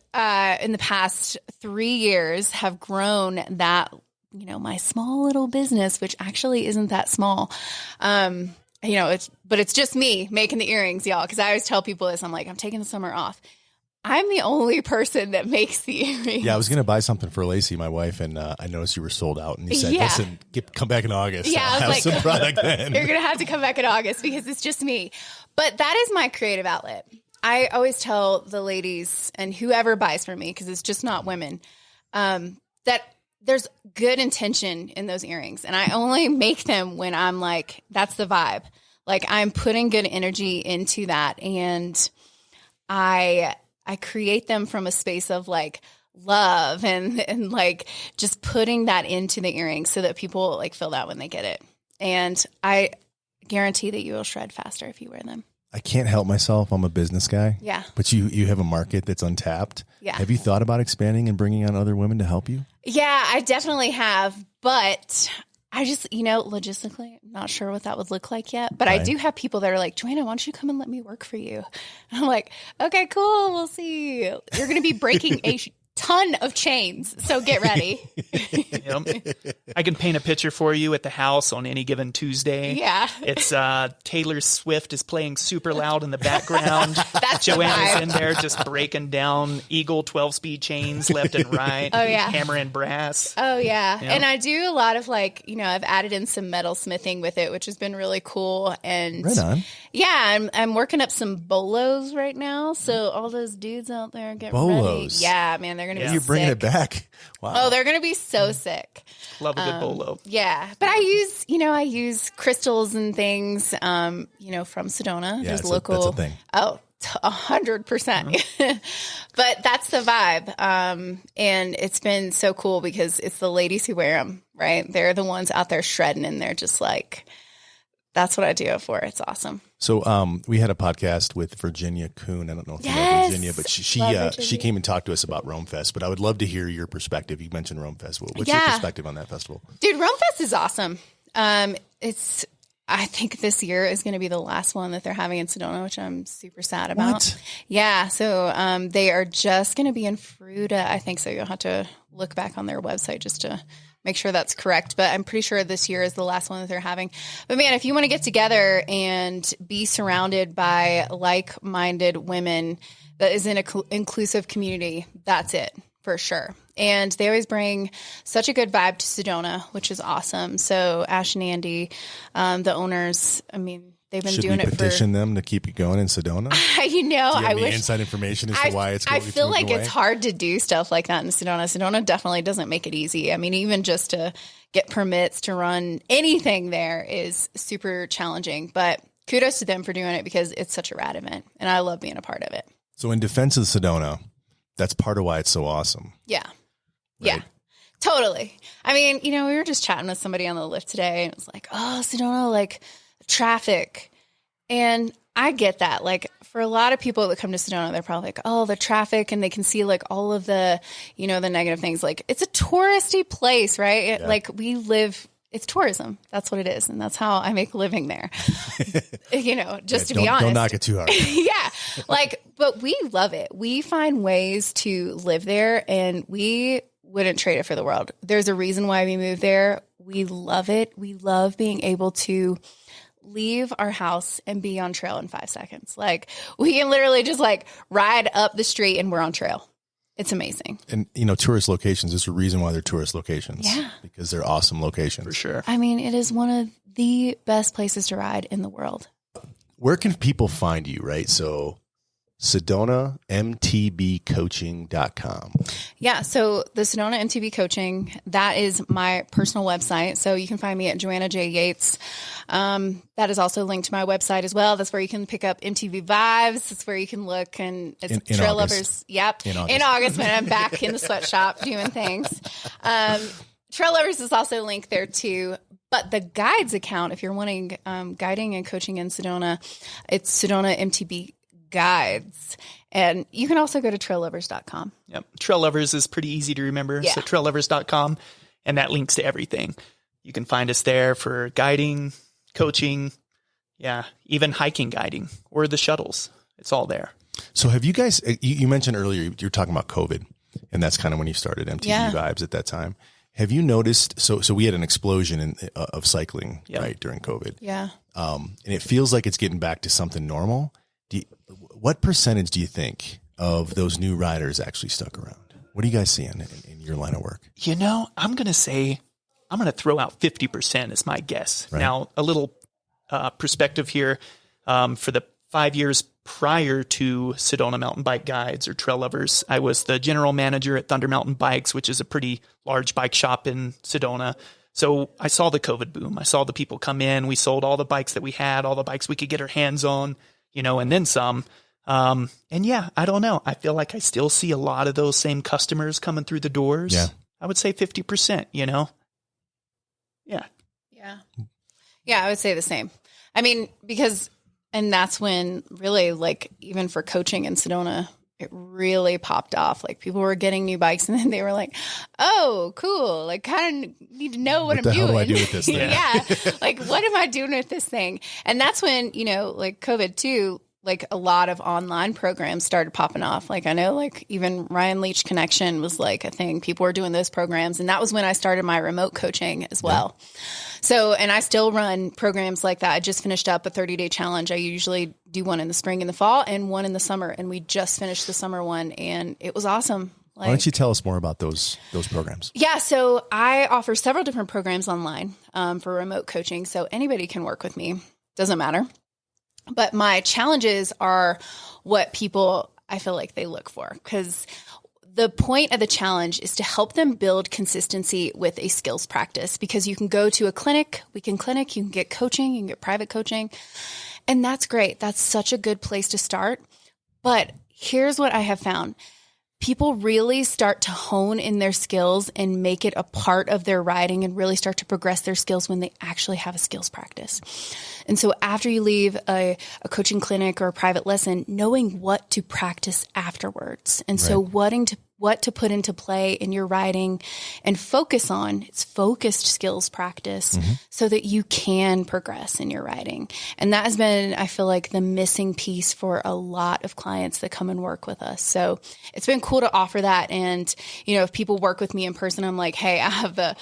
in the past 3 years, have grown that, my small little business, which actually isn't that small. But it's just me making the earrings, y'all. Because I always tell people this. I'm like, I'm taking the summer off. I'm the only person that makes the earrings. Yeah, I was going to buy something for Lacey, my wife, and I noticed you were sold out. And you said, listen, come back in August. Yeah, I'll I was have like, some product then. You're going to have to come back in August because it's just me. But that is my creative outlet. I always tell the ladies and whoever buys from me, because it's just not women, that there's good intention in those earrings. And I only make them when I'm like, that's the vibe. Like, I'm putting good energy into that. And I create them from a space of like love and like just putting that into the earrings so that people like feel that when they get it. And I guarantee that you will shred faster if you wear them. I can't help myself. I'm a business guy. Yeah. But you have a market that's untapped. Yeah. Have you thought about expanding and bringing on other women to help you? Yeah, I definitely have. But I just, logistically, I'm not sure what that would look like yet. But Right. I do have people that are like, Joanna, why don't you come and let me work for you? And I'm like, okay, cool. We'll see. You're going to be breaking ton of chains. So get ready. Yep. I can paint a picture for you at the house on any given Tuesday. Yeah. It's Taylor Swift is playing super loud in the background. That's Joanna's in there just breaking down Eagle 12-speed chains left and right. Oh, yeah. Hammer and brass. Oh, yeah. Yeah. And I do a lot of like, I've added in some metal smithing with it, which has been really cool. And Right on. yeah, I'm working up some bolos right now. So all those dudes out there get ready. Bolos. Yeah, man, they're going to be You're sick. bringing it back. Wow. Oh, they're going to be so sick. Love a good bolo. Yeah, but I use crystals and things, from Sedona. Yeah, There's that's local. a thing. Oh, 100%. But that's the vibe. And it's been so cool because it's the ladies who wear them, right? They're the ones out there shredding, and they're just like, that's what I do it for. It's awesome. So we had a podcast with Virginia Kuhn. I don't know if you know Yes. Virginia, but she Love Virginia. she came and talked to us about Rome Fest. But I would love to hear your perspective. You mentioned Rome Fest. What's your Yeah. perspective on that festival? Dude, Rome Fest is awesome. I think this year is going to be the last one that they're having in Sedona, which I'm super sad about. What? Yeah. So they are just going to be in Fruta, I think. So you'll have to look back on their website just to make sure that's correct. But I'm pretty sure this year is the last one that they're having. But man, if you want to get together and be surrounded by like-minded women that is in an inclusive community, that's it for sure. And they always bring such a good vibe to Sedona, which is awesome. So Ash and Andy, the owners, I mean, they've been Should doing we it petition them to keep it going in Sedona? Do for, you have I any wish. inside information as to why it's going I feel moving like away? it's hard to do stuff like that in Sedona. Sedona definitely doesn't make it easy. I mean, even just to get permits to run anything there is super challenging. But kudos to them for doing it because it's such a rad event, and I love being a part of it. So in defense of Sedona, that's part of why it's so awesome. Yeah. Right. Yeah. Totally. I mean, we were just chatting with somebody on the lift today, and it was like, oh, Sedona, like traffic. And I get that. Like for a lot of people that come to Sedona, they're probably like, oh, the traffic, and they can see like all of the, the negative things. Like it's a touristy place, right? Yeah. Like it's tourism. That's what it is. And that's how I make a living there. Just to be honest. Don't knock it too hard. Yeah. But we love it. We find ways to live there, and we wouldn't trade it for the world. There's a reason why we moved there. We love it. We love being able to leave our house and be on trail in 5 seconds. Like we can literally just like ride up the street and we're on trail. It's amazing. And, tourist locations, there's a reason why they're tourist locations. Yeah. Because they're awesome locations. For sure. I mean, it is one of the best places to ride in the world. Where can people find you, right? So Sedona, MTBcoaching.com. Yeah. So the Sedona MTB Coaching, that is my personal website. So you can find me at Joanna J. Yates. That is also linked to my website as well. That's where you can pick up MTB Vibes. That's where you can look, and it's In Trail August. Lovers. Yep. In August. In August when I'm back in the sweatshop doing things. Trail Lovers is also linked there too. But the guides account, if you're wanting guiding and coaching in Sedona, it's Sedona MTB Guides. And you can also go to traillovers.com. Yep. Trail Lovers is pretty easy to remember. Yeah. So traillovers.com, and that links to everything. You can find us there for guiding, coaching, even hiking guiding or the shuttles. It's all there. So have you guys, you mentioned earlier, you were talking about COVID, and that's kind of when you started MTB Vibes at that time. Have you noticed, so we had an explosion of cycling, right, during COVID. Yeah. And it feels like it's getting back to something normal. What percentage do you think of those new riders actually stuck around? What are you guys seeing in your line of work? I'm going to throw out 50% as my guess. Right. Now, a little perspective here. For the 5 years prior to Sedona Mountain Bike Guides or Trail Lovers, I was the general manager at Thunder Mountain Bikes, which is a pretty large bike shop in Sedona. So I saw the COVID boom. I saw the people come in. We sold all the bikes that we had, all the bikes we could get our hands on, and then some. I don't know. I feel like I still see a lot of those same customers coming through the doors. Yeah. I would say 50%, Yeah. Yeah. Yeah, I would say the same. I mean, and that's when really, like, even for coaching in Sedona, it really popped off. Like, people were getting new bikes, and then they were like, oh, cool. Like, kind of need to know what I'm doing. What the hell do I do with this thing? Yeah. Like, what am I doing with this thing? And that's when, like COVID too, like a lot of online programs started popping off. Like I know like even Ryan Leach Connection was like a thing. People were doing those programs. And that was when I started my remote coaching as well. Yeah. So, and I still run programs like that. I just finished up a 30-day challenge. I usually do one in the spring and the fall and one in the summer. And we just finished the summer one and it was awesome. Why don't you tell us more about those programs? Yeah, so I offer several different programs online for remote coaching. So anybody can work with me. Doesn't matter. But my challenges are what people, I feel like they look for, because the point of the challenge is to help them build consistency with a skills practice, because you can go to a weekend clinic, you can get coaching, you can get private coaching, and that's great. That's such a good place to start. But here's what I have found. People really start to hone in their skills and make it a part of their riding and really start to progress their skills when they actually have a skills practice. And so after you leave a coaching clinic or a private lesson, knowing what to practice afterwards. And so what to put into play in your riding and focus on, it's focused skills practice so that you can progress in your riding. And that has been, I feel like, the missing piece for a lot of clients that come and work with us. So it's been cool to offer that. And, you know, if people work with me in person, I'm like, hey, I have the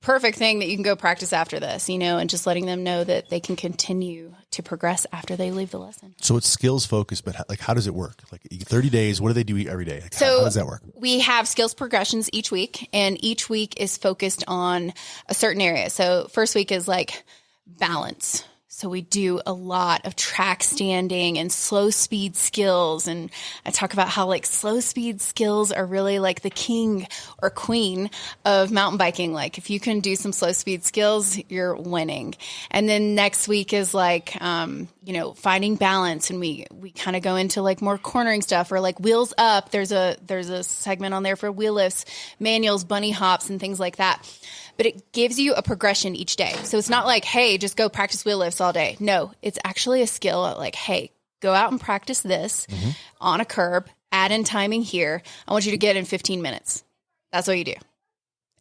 perfect thing that you can go practice after this, you know, and just letting them know that they can continue to progress after they leave the lesson. So it's skills focused, but like, how does it work? Like 30 days, what do they do every day? Like, so how does that work? We have skills progressions each week, and each week is focused on a certain area. So first week is like balance. So we do a lot of track standing and slow speed skills. And I talk about how like slow speed skills are really like the king or queen of mountain biking. Like if you can do some slow speed skills, you're winning. And then next week is like, you know, finding balance. And we kind of go into like more cornering stuff, or like wheels up. There's a segment on there for wheel lifts, manuals, bunny hops, and things like that. But it gives you a progression each day. So it's not like, hey, just go practice wheel lifts all day. No, it's actually a skill like, hey, go out and practice this on a curb, add in timing here. I want you to get in 15 minutes. That's what you do.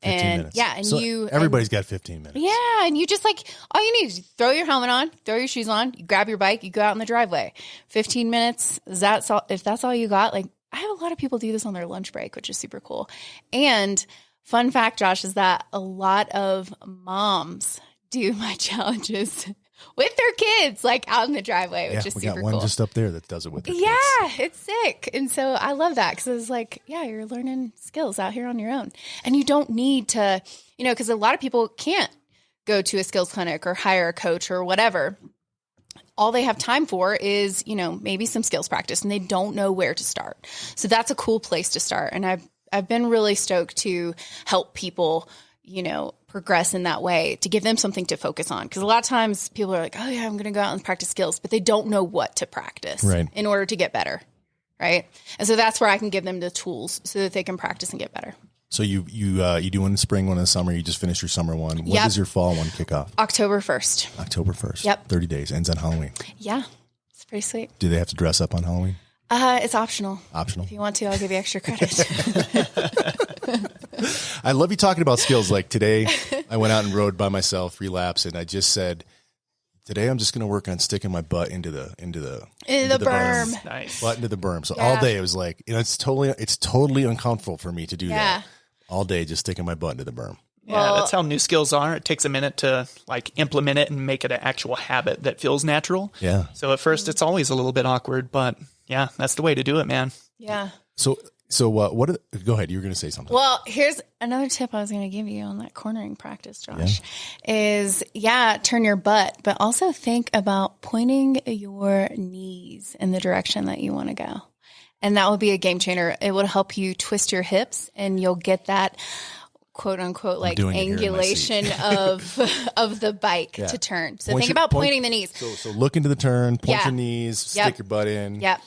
15 minutes. Yeah. And so everybody's got 15 minutes. Yeah. And you just like, all you need is throw your helmet on, throw your shoes on, you grab your bike, you go out in the driveway. 15 minutes. If that's all you got, like I have a lot of people do this on their lunch break, which is super cool. And fun fact, Josh, is that a lot of moms do my challenges with their kids, like out in the driveway, which is super cool. We got one just up there that does it with their kids. Yeah, it's sick. And so I love that, because it's like, yeah, you're learning skills out here on your own. And you don't need to, you know, because a lot of people can't go to a skills clinic or hire a coach or whatever. All they have time for is, you know, maybe some skills practice, and they don't know where to start. So that's a cool place to start. And I've been really stoked to help people, you know, progress in that way, to give them something to focus on. Because a lot of times people are like, oh yeah, I'm going to go out and practice skills, but they don't know what to practice in order to get better. Right. And so that's where I can give them the tools so that they can practice and get better. So you do one in the spring, one in the summer. You just finished your summer one. When does your fall one kick off? October 1st. October 1st. Yep. 30 days. Ends on Halloween. Yeah. It's pretty sweet. Do they have to dress up on Halloween? It's optional. Optional. If you want to, I'll give you extra credit. I love you talking about skills. Like today, I went out and rode by myself, 3 laps, and I just said, today I'm just going to work on sticking my butt into the berm. Nice. Butt into the berm. So all day it was like, you know, it's totally uncomfortable for me to do that. All day, just sticking my butt into the berm. Yeah, that's how new skills are. It takes a minute to like implement it and make it an actual habit that feels natural. Yeah. So at first it's always a little bit awkward, but yeah, that's the way to do it, man. Yeah. So go ahead. You were going to say something. Well, here's another tip I was going to give you on that cornering practice, Josh, is turn your butt, but also think about pointing your knees in the direction that you want to go. And that will be a game changer. It will help you twist your hips, and you'll get that quote unquote like angulation of the bike to turn. So think about pointing the knees. So look into the turn, point your knees, stick your butt in. Yep.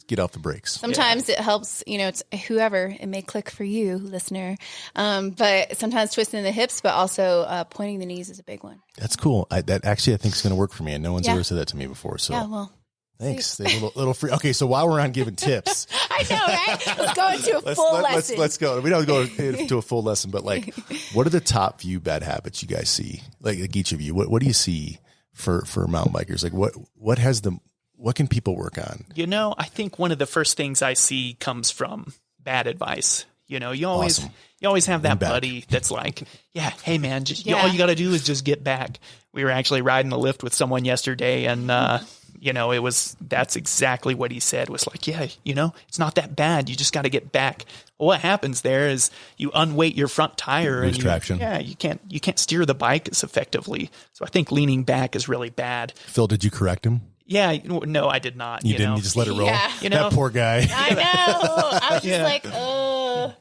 Get off the brakes. Sometimes it helps, you know, it's whoever, it may click for you, listener. But sometimes twisting the hips, but also pointing the knees is a big one. That's cool. That actually I think is going to work for me, and no one's ever said that to me before. So thanks. Little free. Okay, so while we're on giving tips, I know, right? Let's go into a full lesson. Let's go. We don't go into a full lesson, but like, what are the top few bad habits you guys see? Like each of you, what do you see for mountain bikers? Like what has the what can people work on? I think one of the first things I see comes from bad advice. You always have that buddy that's like, yeah, hey man, all you got to do is just get back. We were actually riding the lift with someone yesterday, and that's exactly what he said, was like, yeah, it's not that bad. You just got to get back. Well, what happens there is you unweight your front tire, lose traction. You can't steer the bike as effectively. So I think leaning back is really bad. Phil, did you correct him? Yeah, no, I did not. You didn't. You just let it roll. Yeah. That poor guy. I know. I was just like, oh.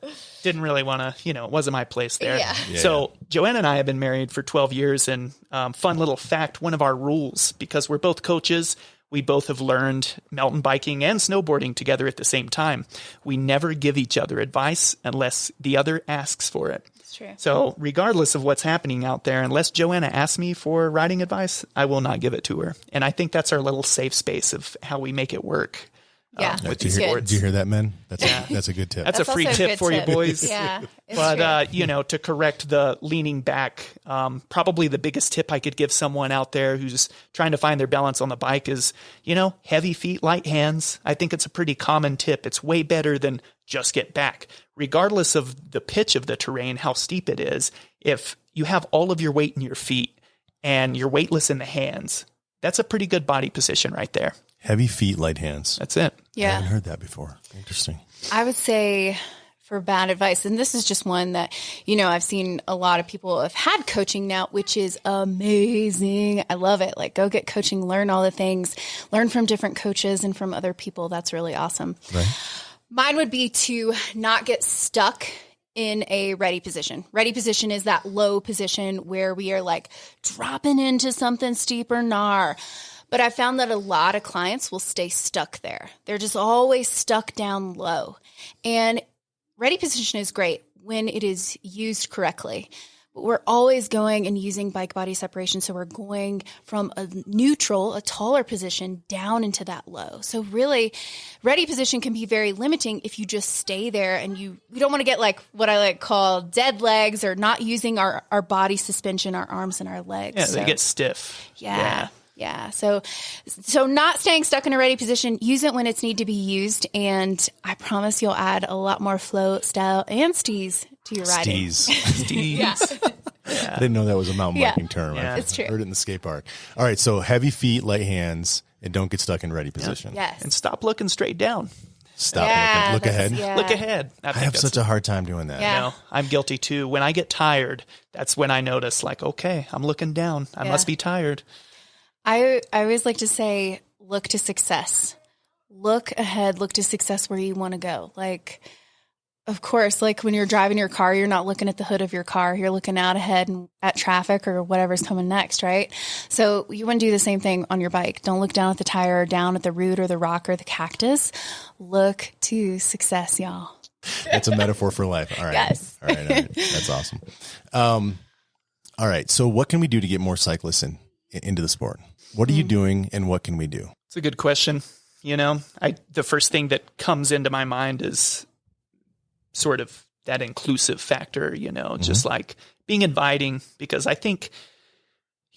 Didn't really want to, it wasn't my place there. Yeah. So Joanna and I have been married for 12 years, and fun little fact, one of our rules, because we're both coaches, we both have learned mountain biking and snowboarding together at the same time. We never give each other advice unless the other asks for it. That's true. So regardless of what's happening out there, unless Joanna asks me for riding advice, I will not give it to her. And I think that's our little safe space of how we make it work. Yeah. With Did these sports. you hear that, men? That's a good tip. That's a free also a tip good for tip. you boys. Yeah. But, to correct the leaning back, probably the biggest tip I could give someone out there who's trying to find their balance on the bike is, heavy feet, light hands. I think it's a pretty common tip. It's way better than just get back. Regardless of the pitch of the terrain, how steep it is, if you have all of your weight in your feet and you're weightless in the hands, that's a pretty good body position right there. Heavy feet, light hands. That's it. Yeah. I haven't heard that before. Interesting. I would say for bad advice, and this is just one that, I've seen a lot of people have had coaching now, which is amazing. I love it. Like, go get coaching, learn all the things, learn from different coaches and from other people. That's really awesome. Right. Mine would be to not get stuck in a ready position. Ready position is that low position where we are like dropping into something steep or gnar. But I found that a lot of clients will stay stuck there. They're just always stuck down low. And ready position is great when it is used correctly. But we're always going and using bike body separation. So we're going from a neutral, a taller position down into that low. So really, ready position can be very limiting if you just stay there and we don't want to get like what I like call dead legs or not using our body suspension, our arms and our legs. Yeah, they get stiff. Yeah. So not staying stuck in a ready position, use it when it's need to be used. And I promise you'll add a lot more flow, style, and steez to your riding. Steez. Yeah. I didn't know that was a mountain biking term. Yeah. I've It's true. heard it in the skate park. All right. So heavy feet, light hands, and don't get stuck in ready position. Yes. And stop looking straight down. Stop Yeah, looking. Look that's- ahead. yeah. Look ahead. I have such a hard time doing that. Yeah. I'm guilty too. When I get tired, that's when I notice like, okay, I'm looking down. I must be tired. I always like to say, look to success. Look ahead, look to success where you want to go. Like, of course, like when you're driving your car, you're not looking at the hood of your car. You're looking out ahead and at traffic or whatever's coming next, right? So you want to do the same thing on your bike. Don't look down at the tire or down at the root or the rock or the cactus. Look to success, y'all. It's a metaphor for life. All right. Yes. All right. That's awesome. All right. So what can we do to get more cyclists into the sport? What are you doing and what can we do? It's a good question. The first thing that comes into my mind is sort of that inclusive factor, just like being inviting, because I think,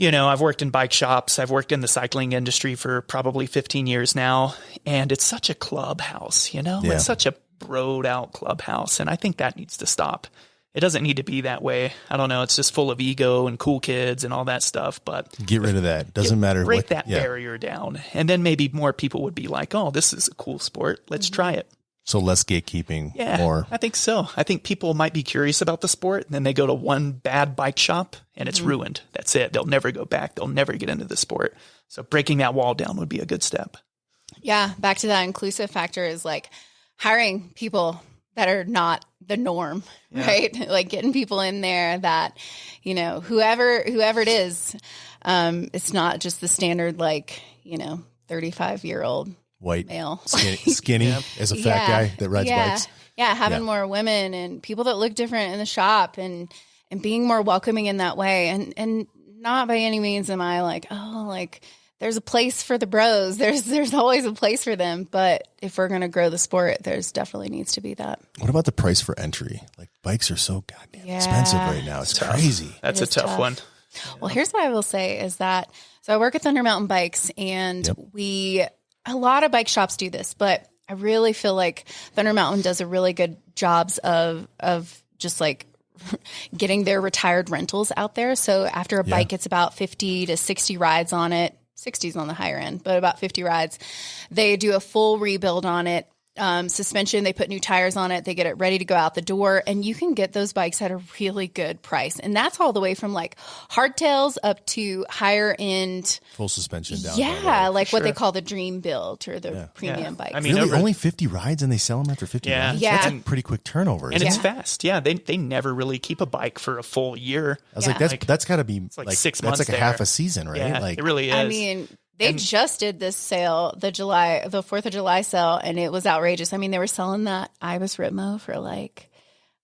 I've worked in bike shops. I've worked in the cycling industry for probably 15 years now, and it's such a clubhouse, It's such a broed out clubhouse, and I think that needs to stop. It doesn't need to be that way. I don't know. It's just full of ego and cool kids and all that stuff. But get rid of that. Doesn't matter. Break that barrier down. And then maybe more people would be like, oh, this is a cool sport. Let's try it. So less gatekeeping. Yeah, more. I think so. I think people might be curious about the sport, and then they go to one bad bike shop and it's ruined. That's it. They'll never go back. They'll never get into the sport. So breaking that wall down would be a good step. Yeah. Back to that inclusive factor is like hiring people that are not the norm, right? Like getting people in there that, whoever it is, it's not just the standard, 35-year-old white male, skinny as a fat guy that rides bikes. Yeah. Having more women and people that look different in the shop and being more welcoming in that way. And not by any means am I there's a place for the bros. There's always a place for them. But if we're going to grow the sport, there's definitely needs to be that. What about the price for entry? Like bikes are so goddamn expensive right now. It's crazy. That's a tough one. Well, here's what I will say is that, so I work at Thunder Mountain Bikes and we a lot of bike shops do this, but I really feel like Thunder Mountain does a really good jobs of just like getting their retired rentals out there. So after a bike gets about 50 to 60 rides on it, 60 is on the higher end, but about 50 rides, they do a full rebuild on it. Suspension, they put new tires on it, they get it ready to go out the door, and you can get those bikes at a really good price. And that's all the way from like hardtails up to higher end full suspension down. Like what they call the dream build or the premium bikes. I mean, really, only 50 rides and they sell them after 50 rides? Yeah. That's a pretty quick turnover. And it's fast. Yeah, they never really keep a bike for a full year. I was like, that's got to be like 6 months. That's like a half a season, right? Yeah, like it really is. I mean, they just did this sale, the 4th of July sale, and it was outrageous. I mean, they were selling that Ibis Ritmo for like,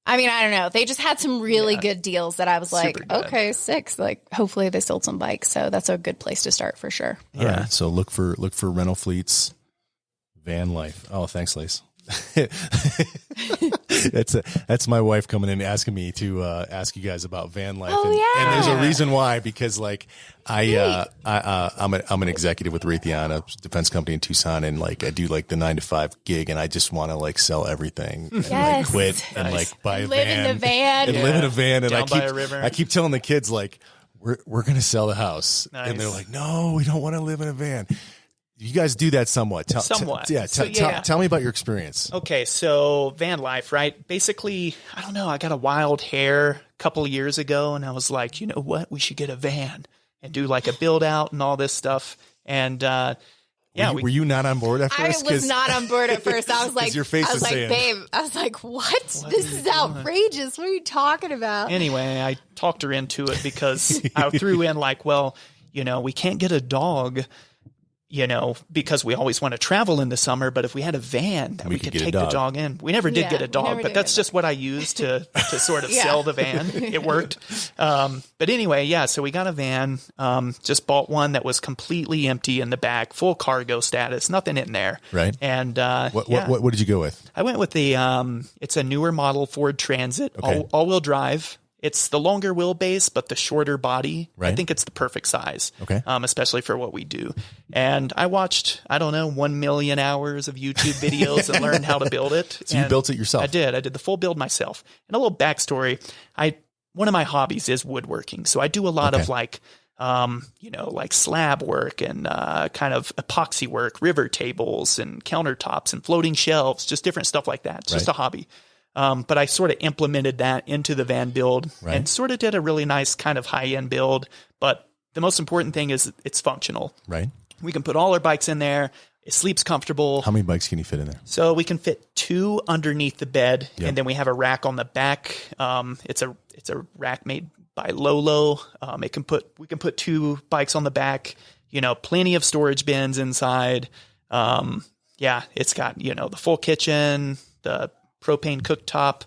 I mean, I don't know. They just had some really good deals that I was like, okay, 6. Like, hopefully they sold some bikes. So that's a good place to start for sure. All right. So look for rental fleets, van life. Oh, thanks, Lace. That's my wife coming in asking me to ask you guys about van life. And there's a reason why, because like I'm an executive with Raytheon, a defense company in Tucson, and like I do like the 9 to 5 gig, and I just want to like sell everything and like quit and like buy a van, live in a van, and live in a van, and Down by a river. I keep telling the kids like we're gonna sell the house, and they're like, no, we don't want to live in a van. You guys do that somewhat. Tell me about your experience. Okay, so van life, right? Basically, I don't know. I got a wild hair a couple of years ago, and I was like, you know what? We should get a van and do like a build out and all this stuff. And were you not on board at first? I was not on board at first. I was like, your face is saying, babe, I was like, what? This is outrageous. What are you talking about? Anyway, I talked her into it because I threw in like, well, you know, we can't get a dog, you know, because we always want to travel in the summer. But if we had a van, we could take the dog in. We never did get a dog, but that's just what I used to sort of sell the van. It worked. But anyway, so we got a van, just bought one that was completely empty in the back, full cargo status, nothing in there. Right. And what did you go with? I went with it's a newer model Ford Transit, all-wheel drive. It's the longer wheelbase, but the shorter body. Right. I think it's the perfect size, especially for what we do. And I watched, 1 million hours of YouTube videos and learned how to build it. So you built it yourself? I did the full build myself. And a little backstory, one of my hobbies is woodworking. So I do a lot of like slab work and kind of epoxy work, river tables and countertops and floating shelves, just different stuff like that. It's just a hobby. But I sort of implemented that into the van build and sort of did a really nice kind of high-end build. But the most important thing is it's functional. Right. We can put all our bikes in there. It sleeps comfortable. How many bikes can you fit in there? So we can fit 2 underneath the bed, and then we have a rack on the back. It's a rack made by Lolo. We can put 2 bikes on the back. You know, plenty of storage bins inside. It's got the full kitchen, the propane cooktop,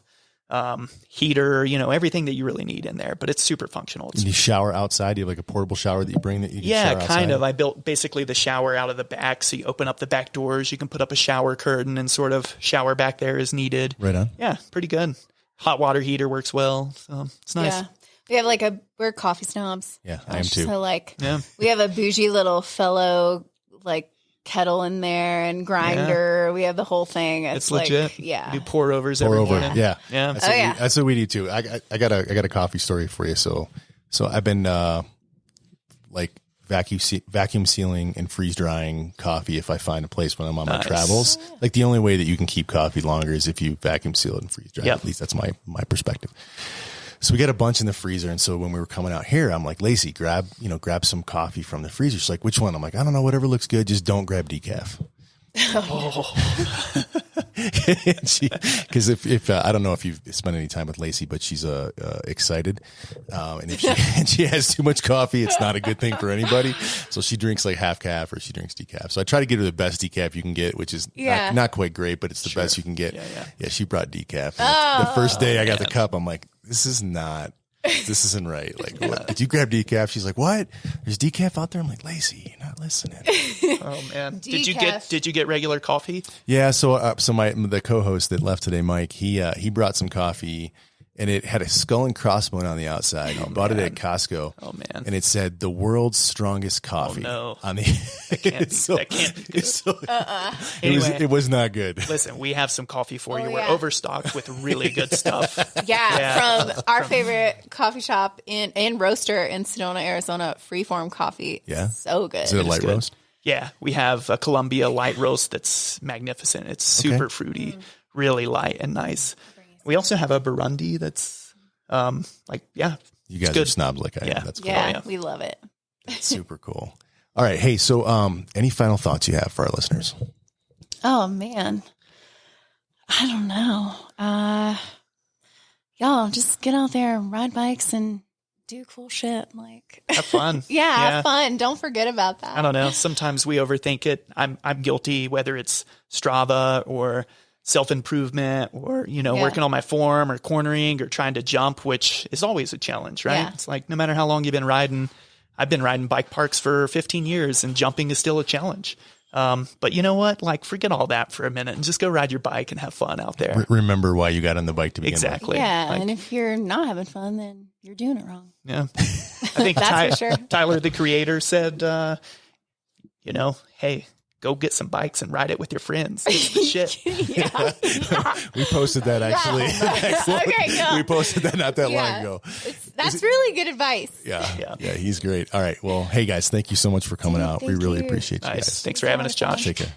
heater, everything that you really need in there, but it's super functional. And you shower outside? Do you have like a portable shower that you bring that you can shower outside? Kind of. I built basically the shower out of the back. So you open up the back doors, you can put up a shower curtain and sort of shower back there as needed. Right on. Yeah, pretty good. Hot water heater works well. So it's nice. Yeah. We have we're coffee snobs. Yeah, I am too. So we have a bougie little fellow kettle in there and grinder. Yeah. We have the whole thing. It's legit. Yeah. We do pour overs every morning. Yeah. That's what we do too. I got a coffee story for you. So I've been vacuum sealing and freeze drying coffee if I find a place when I'm on my travels. Like the only way that you can keep coffee longer is if you vacuum seal it and freeze dry it. At least that's my perspective. So we got a bunch in the freezer. And so when we were coming out here, I'm like, Lacey, grab some coffee from the freezer. She's like, which one? I'm like, I don't know, whatever looks good. Just don't grab decaf. Because if I don't know if you've spent any time with Lacey, but she's excited. And if she has too much coffee, it's not a good thing for anybody. So she drinks like half calf or she drinks decaf. So I try to get her the best decaf you can get, which is not quite great, but it's the best you can get. Yeah, she brought decaf. The first day I got the cup, I'm like, this isn't right. Like, what? Did you grab decaf? She's like, what? There's decaf out there? I'm like, Lacey, you're not listening. Oh man. Did you get regular coffee? Yeah. So the co-host that left today, Mike, he brought some coffee and it had a skull and crossbone on the outside. I bought it at Costco. Oh man. And it said the world's strongest coffee. Oh, no. On the That can't be good. Anyway, it was not good. Listen, we have some coffee for you. Oh, We're yeah. overstocked with really good stuff. From our favorite coffee shop and roaster in Sedona, Arizona, Freeform Coffee. Yeah. So good. Is it a light good. roast? Yeah, we have a Columbia light roast that's magnificent. It's super fruity, really light and nice. We also have a Burundi that's You guys are snobs like I am. Yeah. That's cool. Yeah, we love it. Super cool. All right. Hey, so any final thoughts you have for our listeners? Oh man, I don't know. Y'all just get out there and ride bikes and do cool shit. Like have fun. have fun. Don't forget about that. I don't know. Sometimes we overthink it. I'm guilty, whether it's Strava or self-improvement or, working on my form or cornering or trying to jump, which is always a challenge, right? Yeah. It's like no matter how long you've been riding, I've been riding bike parks for 15 years and jumping is still a challenge. But you know what? Like forget all that for a minute and just go ride your bike and have fun out there. Remember why you got on the bike to begin with. Exactly. Yeah, Like, and if you're not having fun, then you're doing it wrong. yeah. I think That's for sure. Tyler, the creator, said, hey, go get some bikes and ride it with your friends. It's the shit. Yeah. We posted that actually. Okay, go. We posted that not that long ago. That's really good advice. Yeah, he's great. All right. Well, hey guys, thank you so much for coming out. We Thank really you. appreciate you Nice. guys. Thanks for having us, Josh. Take care.